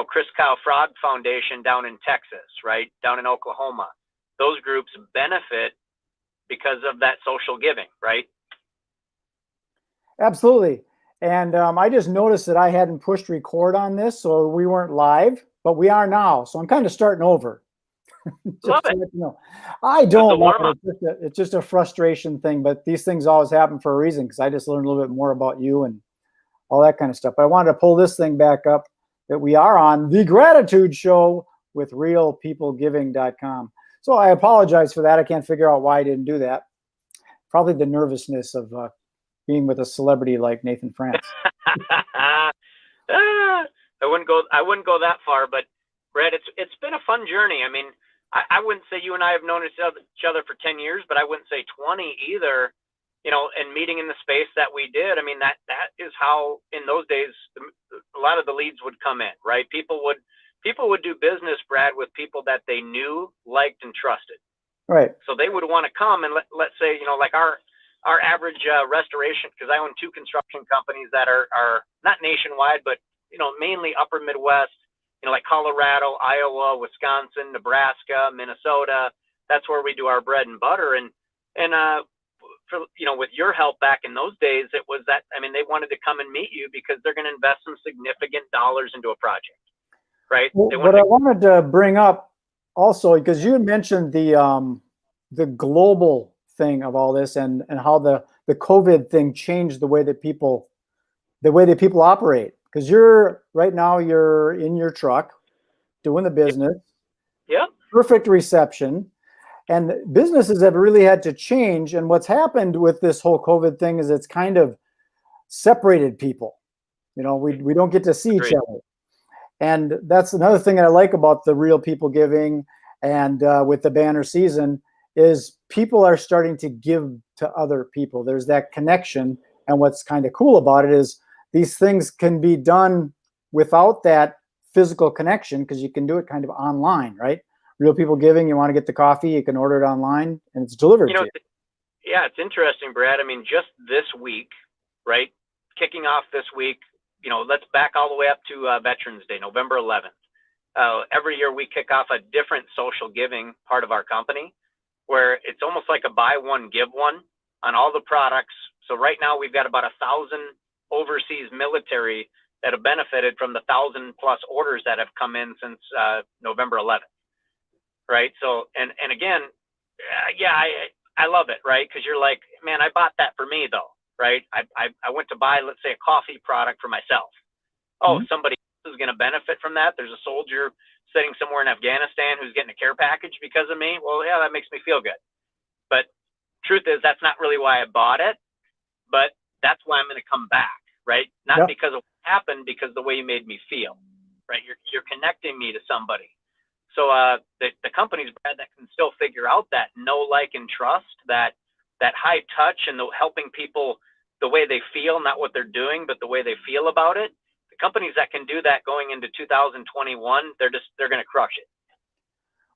Chris Kyle Fraud Foundation down in Texas, right? Down in Oklahoma. Those groups benefit because of that social giving, right? Absolutely. And I just noticed that I hadn't pushed record on this, so we weren't live, but we are now. So I'm kind of starting over. Love it. You know, I don't love it. It's just a frustration thing, but these things always happen for a reason, because I just learned a little bit more about you and all that kind of stuff. But I wanted to pull this thing back up, that we are on the Gratitude Show with realpeoplegiving.com. So I apologize for that. I can't figure out why I didn't do that. Probably the nervousness of being with a celebrity like Nathan France. I wouldn't go that far, but Brad, it's been a fun journey. I mean, I wouldn't say you and I have known each other for 10 years, but I wouldn't say 20 either. And meeting in the space that we did, I mean, that is how in those days a lot of the leads would come in, right? People would do business, Brad, with people that they knew, liked, and trusted. Right. So they would want to come and let's say, like our average restoration, because I own 2 construction companies that are not nationwide, but mainly upper Midwest, like Colorado, Iowa, Wisconsin, Nebraska, Minnesota. That's where we do our bread and butter. And for, with your help back in those days, it was that, I mean, they wanted to come and meet you because they're going to invest some significant dollars into a project, right? What I wanted to bring up also, because you had mentioned the global thing of all this, and how the COVID thing changed the way that people operate. Because right now you're in your truck doing the business. Yep. Perfect reception. And businesses have really had to change. And what's happened with this whole COVID thing is it's kind of separated people. We don't get to see each other. And that's another thing I like about the Real People Giving and with the banner season is people are starting to give to other people. There's that connection. And what's kind of cool about it is these things can be done without that physical connection, because you can do it kind of online, right? Real People Giving, you want to get the coffee, you can order it online and it's delivered to you. Yeah, it's interesting, Brad. I mean, just this week, right? Kicking off this week, let's back all the way up to Veterans Day, November 11th. Every year we kick off a different social giving part of our company, where it's almost like a buy one, give one on all the products. So right now we've got about 1,000 overseas military that have benefited from the 1,000+ orders that have come in since November 11th. Right. So, and again, I love it. Right. Because you're like, man, I bought that for me though. Right. I went to buy, let's say, a coffee product for myself. Oh, somebody else is going to benefit from that. There's a soldier sitting somewhere in Afghanistan who's getting a care package because of me. Well, yeah, that makes me feel good. But truth is, that's not really why I bought it, but that's why I'm going to come back. Right. Not because of what happened, because the way you made me feel. Right. You're connecting me to somebody. So the companies, Brad, that can still figure out that know, like, and trust, that high touch, and helping people the way they feel, not what they're doing, but the way they feel about it. The companies that can do that going into 2021, they're going to crush it.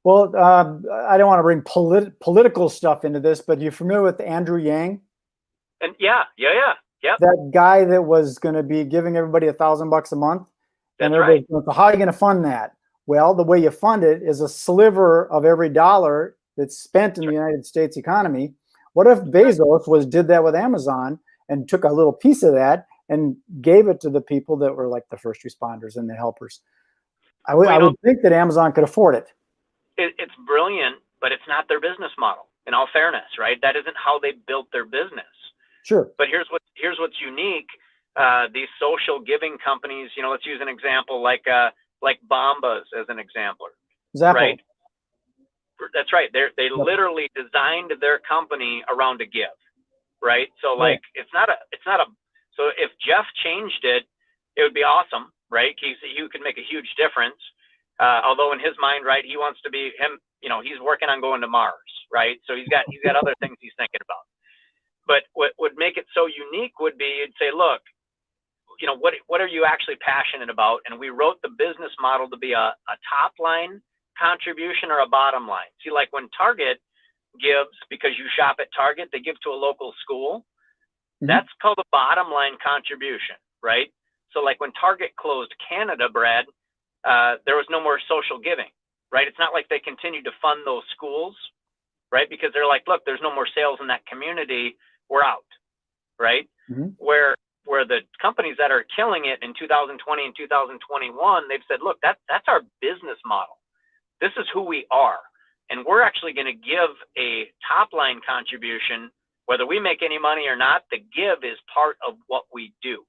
Well, I don't want to bring political stuff into this, but you familiar with Andrew Yang? And yeah. That guy that was going to be giving everybody $1,000 a month. That's right. So how are you going to fund that? Well, the way you fund it is a sliver of every dollar that's spent in the United States economy. What if Bezos did that with Amazon and took a little piece of that and gave it to the people that were like the first responders and the helpers? I would think that Amazon could afford it. It's brilliant, but it's not their business model. In all fairness, right? That isn't how they built their business. Sure. But here's what's unique. These social giving companies, let's use an example like Bombas as an example. Exactly. Right? That's right. They literally designed their company around a give, right? So like it's not a. So if Jeff changed it, it would be awesome, right? He could make a huge difference. Although in his mind, right, he wants to be him. He's working on going to Mars, right? So he's got other things he's thinking about. But what would make it so unique would be, you'd say, look, what are you actually passionate about? And we wrote the business model to be a top line contribution or a bottom line. See, like when Target gives, because you shop at Target, they give to a local school. That's called a bottom line contribution, right? So like when Target closed Canada, Brad, there was no more social giving, right? It's not like they continued to fund those schools, right? Because they're like, look, there's no more sales in that community. We're out, right? Mhm. Where the companies that are killing it in 2020 and 2021, they've said, look, that's our business model. This is who we are. And we're actually going to give a top line contribution, whether we make any money or not. The give is part of what we do.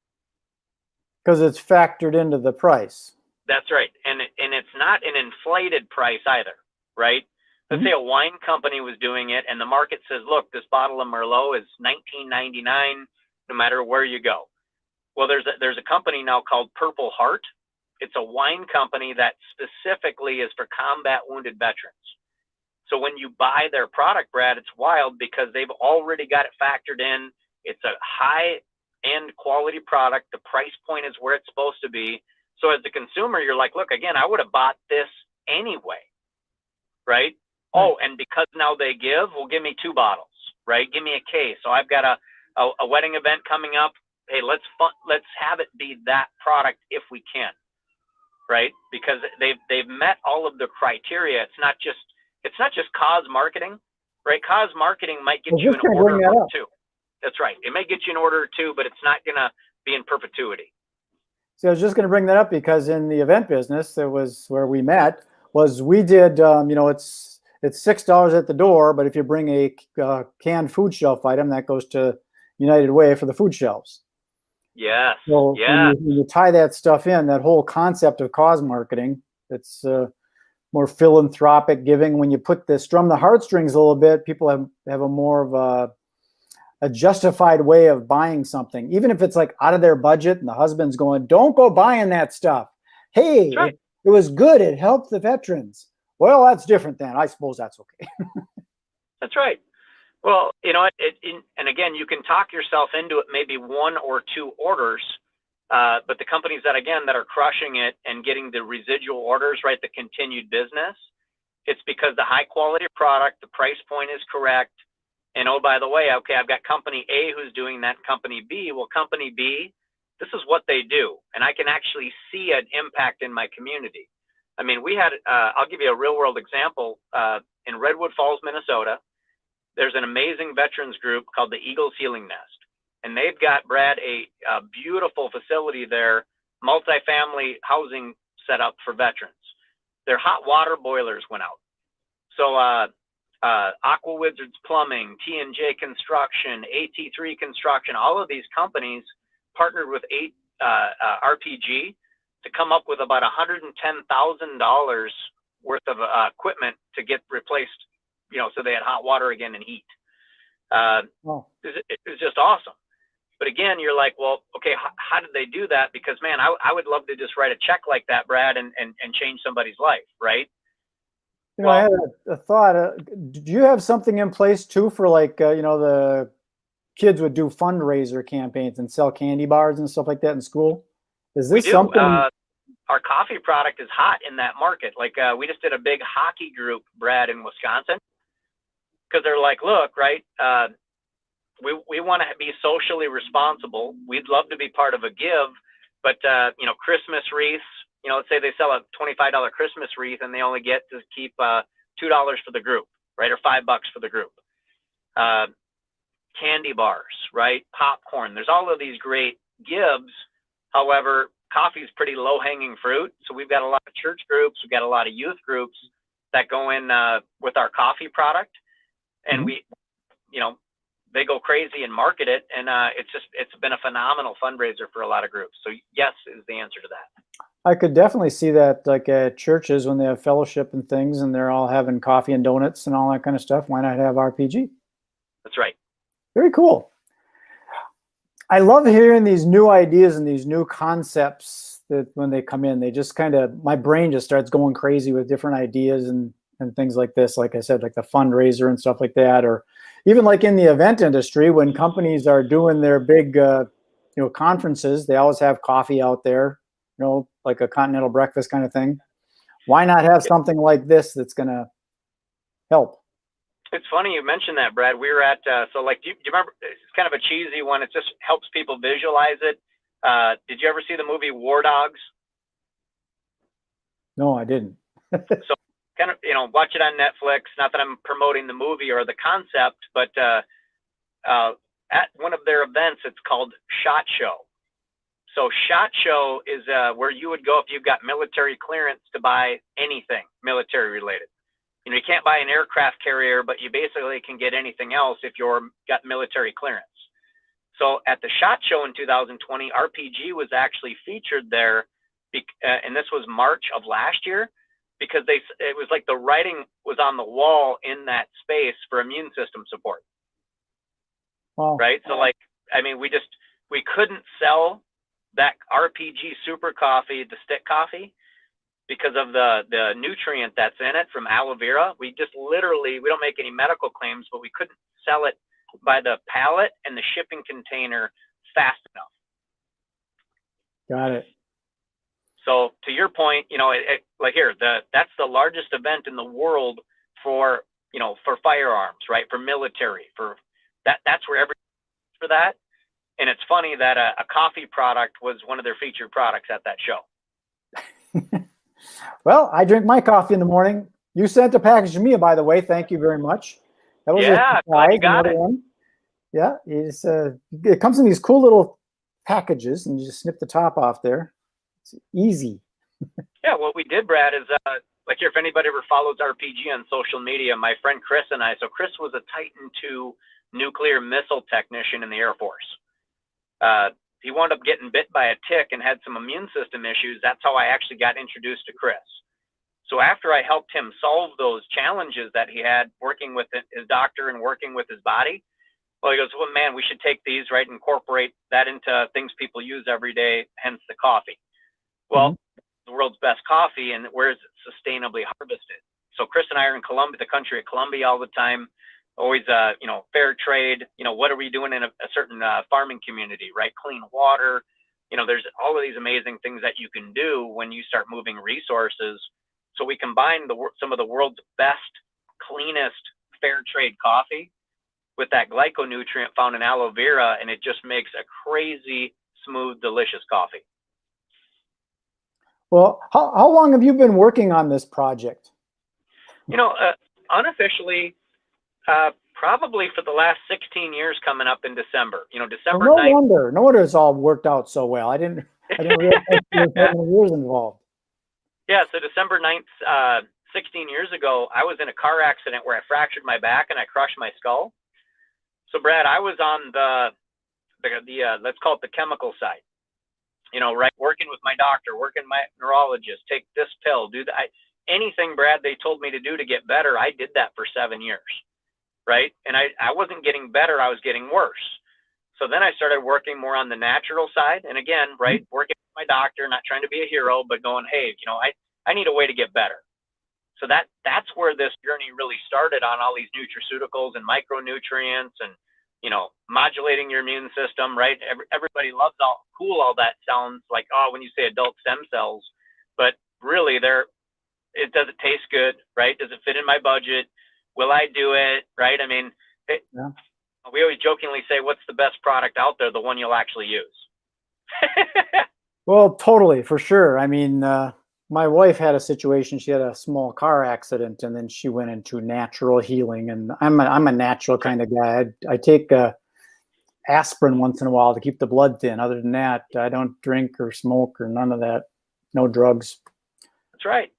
Because it's factored into the price. That's right. And it's not an inflated price either, right? Let's say a wine company was doing it and the market says, look, this bottle of Merlot is $19.99 no matter where you go. Well, there's a company now called Purple Heart. It's a wine company that specifically is for combat wounded veterans. So when you buy their product, Brad, it's wild because they've already got it factored in. It's a high-end quality product. The price point is where it's supposed to be. So as the consumer, you're like, look, again, I would have bought this anyway, right? Oh, and because now they give, well, give me 2 bottles, right? Give me a case. So I've got a wedding event coming up. Hey, let's have it be that product if we can, right? Because they've met all of the criteria. It's not just cause marketing, right? Cause marketing might get you an order or 2. That's right. It may get you an order or 2, but it's not going to be in perpetuity. So I was just going to bring that up because in the event business, it was where we met. Was we did, it's $6 at the door, but if you bring a canned food shelf item, that goes to United Way for the food shelves. Yes. So when you tie that stuff in, that whole concept of cause marketing, it's more philanthropic giving. When you put the strum the heartstrings a little bit, people have a more of a justified way of buying something, even if it's like out of their budget and the husband's going, don't go buying that stuff. Hey, right. it was good. It helped the veterans. Well, that's different then. I suppose that's okay. That's right. Well, and again, you can talk yourself into it, maybe 1 or 2 orders, but the companies that are crushing it and getting the residual orders, right, the continued business, it's because the high quality product, the price point is correct. And oh, by the way, okay, I've got company A who's doing that, company B. Well, company B, this is what they do. And I can actually see an impact in my community. I mean, we had, I'll give you a real world example. In Redwood Falls, Minnesota, there's an amazing veterans group called the Eagles Healing Nest. And they've got, Brad, a beautiful facility there, multifamily housing set up for veterans. Their hot water boilers went out. So Aqua Wizards Plumbing, T&J Construction, AT3 Construction, all of these companies partnered with RPG to come up with about $110,000 worth of equipment to get replaced, so they had hot water again and heat. It was just awesome. But again, you're like, well, okay, how did they do that? Because, man, I would love to just write a check like that, Brad, and change somebody's life, right? I had a thought. Do you have something in place too for like, the kids would do fundraiser campaigns and sell candy bars and stuff like that in school? Is this something? Our coffee product is hot in that market. Like we just did a big hockey group, Brad, in Wisconsin, because they're like, look, right, we want to be socially responsible. We'd love to be part of a give, but Christmas wreaths. Let's say they sell a $25 Christmas wreath and they only get to keep $2 for the group, right? Or $5 for the group. Candy bars, right? Popcorn. There's all of these great gives. However, coffee is pretty low-hanging fruit. So we've got a lot of church groups. We've got a lot of youth groups that go in with our coffee product. And they go crazy and market it. And it's been a phenomenal fundraiser for a lot of groups. So yes is the answer to that. I could definitely see that, like at churches when they have fellowship and things and they're all having coffee and donuts and all that kind of stuff. Why not have RPG? That's right. Very cool. I love hearing these new ideas and these new concepts that when they come in, they just my brain just starts going crazy with different ideas and things like this. Like I said, like the fundraiser and stuff like that, or even like in the event industry, when companies are doing their big, conferences, they always have coffee out there. Like a continental breakfast kind of thing. Why not have something like this that's going to help? It's funny you mentioned that, Brad. We were at, do you remember, it's kind of a cheesy one. It just helps people visualize it. Did you ever see the movie War Dogs? No, I didn't. So kind of, watch it on Netflix. Not that I'm promoting the movie or the concept, but at one of their events, it's called SHOT Show. So SHOT Show is where you would go if you've got military clearance to buy anything military related. You can't buy an aircraft carrier, but you basically can get anything else if you're got military clearance. So at the SHOT Show in 2020, RPG was actually featured there, and this was March of last year, because it was like the writing was on the wall in that space for immune system support. Wow. Right? So we couldn't sell that RPG super coffee, the stick coffee, because of the nutrient that's in it from aloe vera. We don't make any medical claims, but we couldn't sell it by the pallet and the shipping container fast enough. Got it. So to your point, that's the largest event in the world for firearms, right? For military, for that's where everything for that. And it's funny that a coffee product was one of their featured products at that show. Well, I drink my coffee in the morning. You sent a package to me, by the way. Thank you very much. That was glad you got it. One. Yeah, it comes in these cool little packages, and you just snip the top off there. It's easy. Yeah, what we did, Brad, is if anybody ever follows RPG on social media, my friend Chris and I. So Chris was a Titan II nuclear missile technician in the Air Force. He wound up getting bit by a tick and had some immune system issues. That's how I actually got introduced to Chris. So after I helped him solve those challenges that he had working with his doctor and working with his body, well, he goes, well, man, we should take these, right, incorporate that into things people use every day, hence the coffee. Well, the world's best coffee, and where is it sustainably harvested? So Chris and I are in Colombia, the country of Colombia all the time. Always, fair trade. What are we doing in a certain farming community, right? Clean water. There's all of these amazing things that you can do when you start moving resources. So we combine some of the world's best, cleanest, fair trade coffee with that glyconutrient found in aloe vera, and it just makes a crazy, smooth, delicious coffee. Well, how long have you been working on this project? Unofficially, probably for the last 16 years, coming up in December. December. Well, no wonder it's all worked out so well. I didn't realize there were so many years involved. Yeah, so December 9th, 16 years ago, I was in a car accident where I fractured my back and I crushed my skull. So Brad, I was on the let's call it the chemical side. Right, working with my doctor, working my neurologist, take this pill, do that. Anything, Brad, they told me to do to get better, I did that for 7 years. Right? And I wasn't getting better, I was getting worse. So then I started working more on the natural side. And again, right, working with my doctor, not trying to be a hero, but going, hey, I need a way to get better. So that's where this journey really started, on all these nutraceuticals and micronutrients and, modulating your immune system, right? Everybody loves how cool all that sounds like, when you say adult stem cells, but really does it taste good, right? Does it fit in my budget? Will I do it? Right? I mean, we always jokingly say, what's the best product out there? The one you'll actually use. Well, totally, for sure. I mean, my wife had a situation. She had a small car accident, and then she went into natural healing. And I'm a natural kind of guy. I take aspirin once in a while to keep the blood thin. Other than that, I don't drink or smoke or none of that. No drugs. That's right.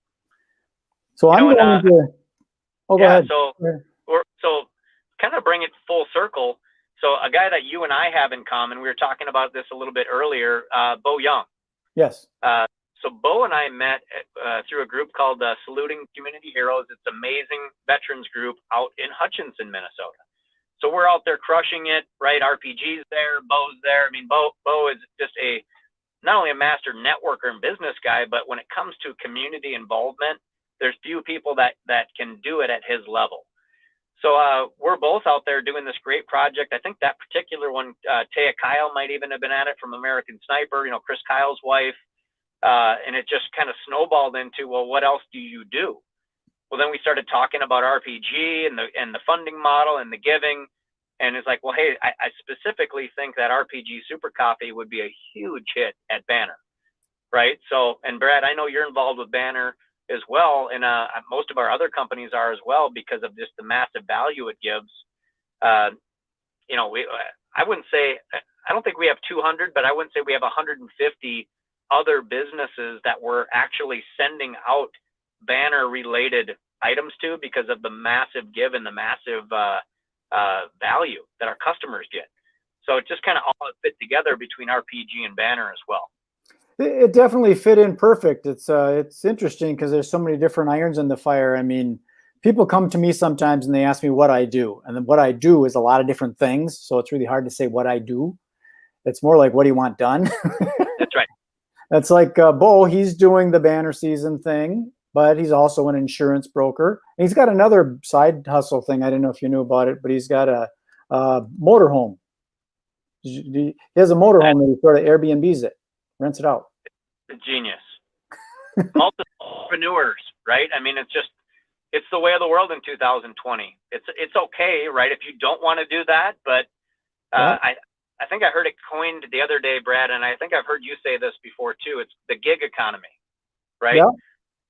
So I'm going to. Oh, go ahead. So kind of bring it full circle. So a guy that you and I have in common, we were talking about this a little bit earlier, Bo Young. Yes. So Bo and I met through a group called Saluting Community Heroes. It's an amazing veterans group out in Hutchinson, Minnesota. So we're out there crushing it, right? RPG's there, Bo's there. I mean, Bo is just not only a master networker and business guy, but when it comes to community involvement, there's few people that can do it at his level. So we're both out there doing this great project. I think that particular one, Taya Kyle might even have been at it from American Sniper, Chris Kyle's wife. And it just kind of snowballed into, well, what else do you do? Well, then we started talking about RPG and the funding model and the giving. And it's like, well, hey, I specifically think that RPG Super Coffee would be a huge hit at Banner. Right. So, and Brad, I know you're involved with Banner. as well. And most of our other companies are as well, because of just the massive value it gives. You know, I wouldn't say, I don't think we have 200, but I wouldn't say we have 150 other businesses that we're actually sending out banner related items to, because of the massive give and the massive value that our customers get. So it just kind of all fit together between RPG and banner as well. It definitely fit in perfect. It's interesting because there's so many different irons in the fire. I mean, people come to me sometimes and they ask me what I do. And then what I do is a lot of different things. So it's really hard to say what I do. It's more like, what do you want done? That's right. That's like Bo, he's doing the banner season thing, but he's also an insurance broker. And he's got another side hustle thing. I didn't know if you knew about it, but he's got a motorhome. He has a motorhome that he sort of Airbnbs it, rents it out. Genius. Entrepreneurs, right? I mean, it's the way of the world in 2020. It's okay, right, if you don't want to do that, but I think I heard it coined the other day, Brad, and I think I've heard you say this before too. It's the gig economy, right? Yeah.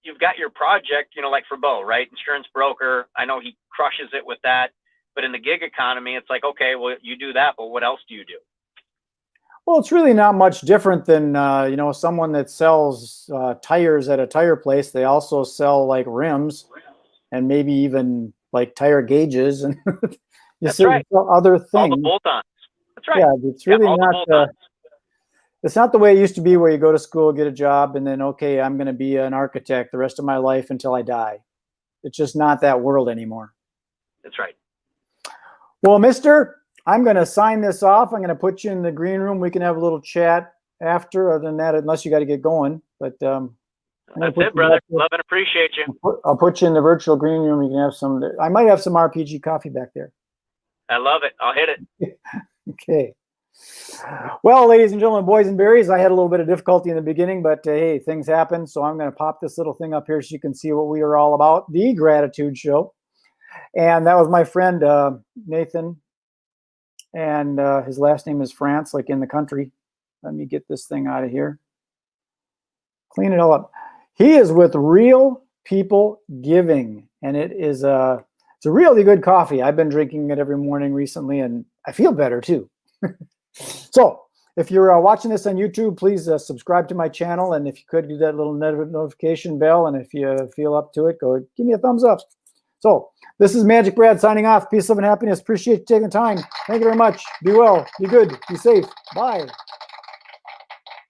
You've got your project, you know, like for Bo, right? Insurance broker. I know he crushes it with that. But in the gig economy, it's like, okay, well, you do that, but what else do you do? Well, it's really not much different than, you know, someone that sells tires at a tire place. They also sell like rims and maybe even like tire gauges and That's right. Other things. All the bolt-ons. That's right. Yeah, it's really not. It's not the way it used to be, where you go to school, get a job, and then, okay, I'm going to be an architect the rest of my life until I die. It's just not that world anymore. That's right. Well, mister, I'm going to sign this off. I'm going to put you in the green room. We can have a little chat after. Other than that, unless you got to get going. But that's it, brother. Love and appreciate you. I'll put you in the virtual green room. You can have some. I might have some RPG coffee back there. I love it. I'll hit it. Okay. Well, ladies and gentlemen, boys and berries, I had a little bit of difficulty in the beginning, but hey, things happen. So I'm going to pop this little thing up here so you can see what we are all about, the Gratitude Show. And that was my friend, Nathan. And his last name is France, like in the country. Let me get this thing out of here. Clean it all up. He is with Real People Giving. And it's a really good coffee. I've been drinking it every morning recently, and I feel better too. So if you're watching this on YouTube, please subscribe to my channel. And if you could do that little notification bell, and if you feel up to it, go give me a thumbs up. So this is Magic Brad signing off. Peace, love, and happiness. Appreciate you taking the time. Thank you very much. Be well, be good, be safe. Bye.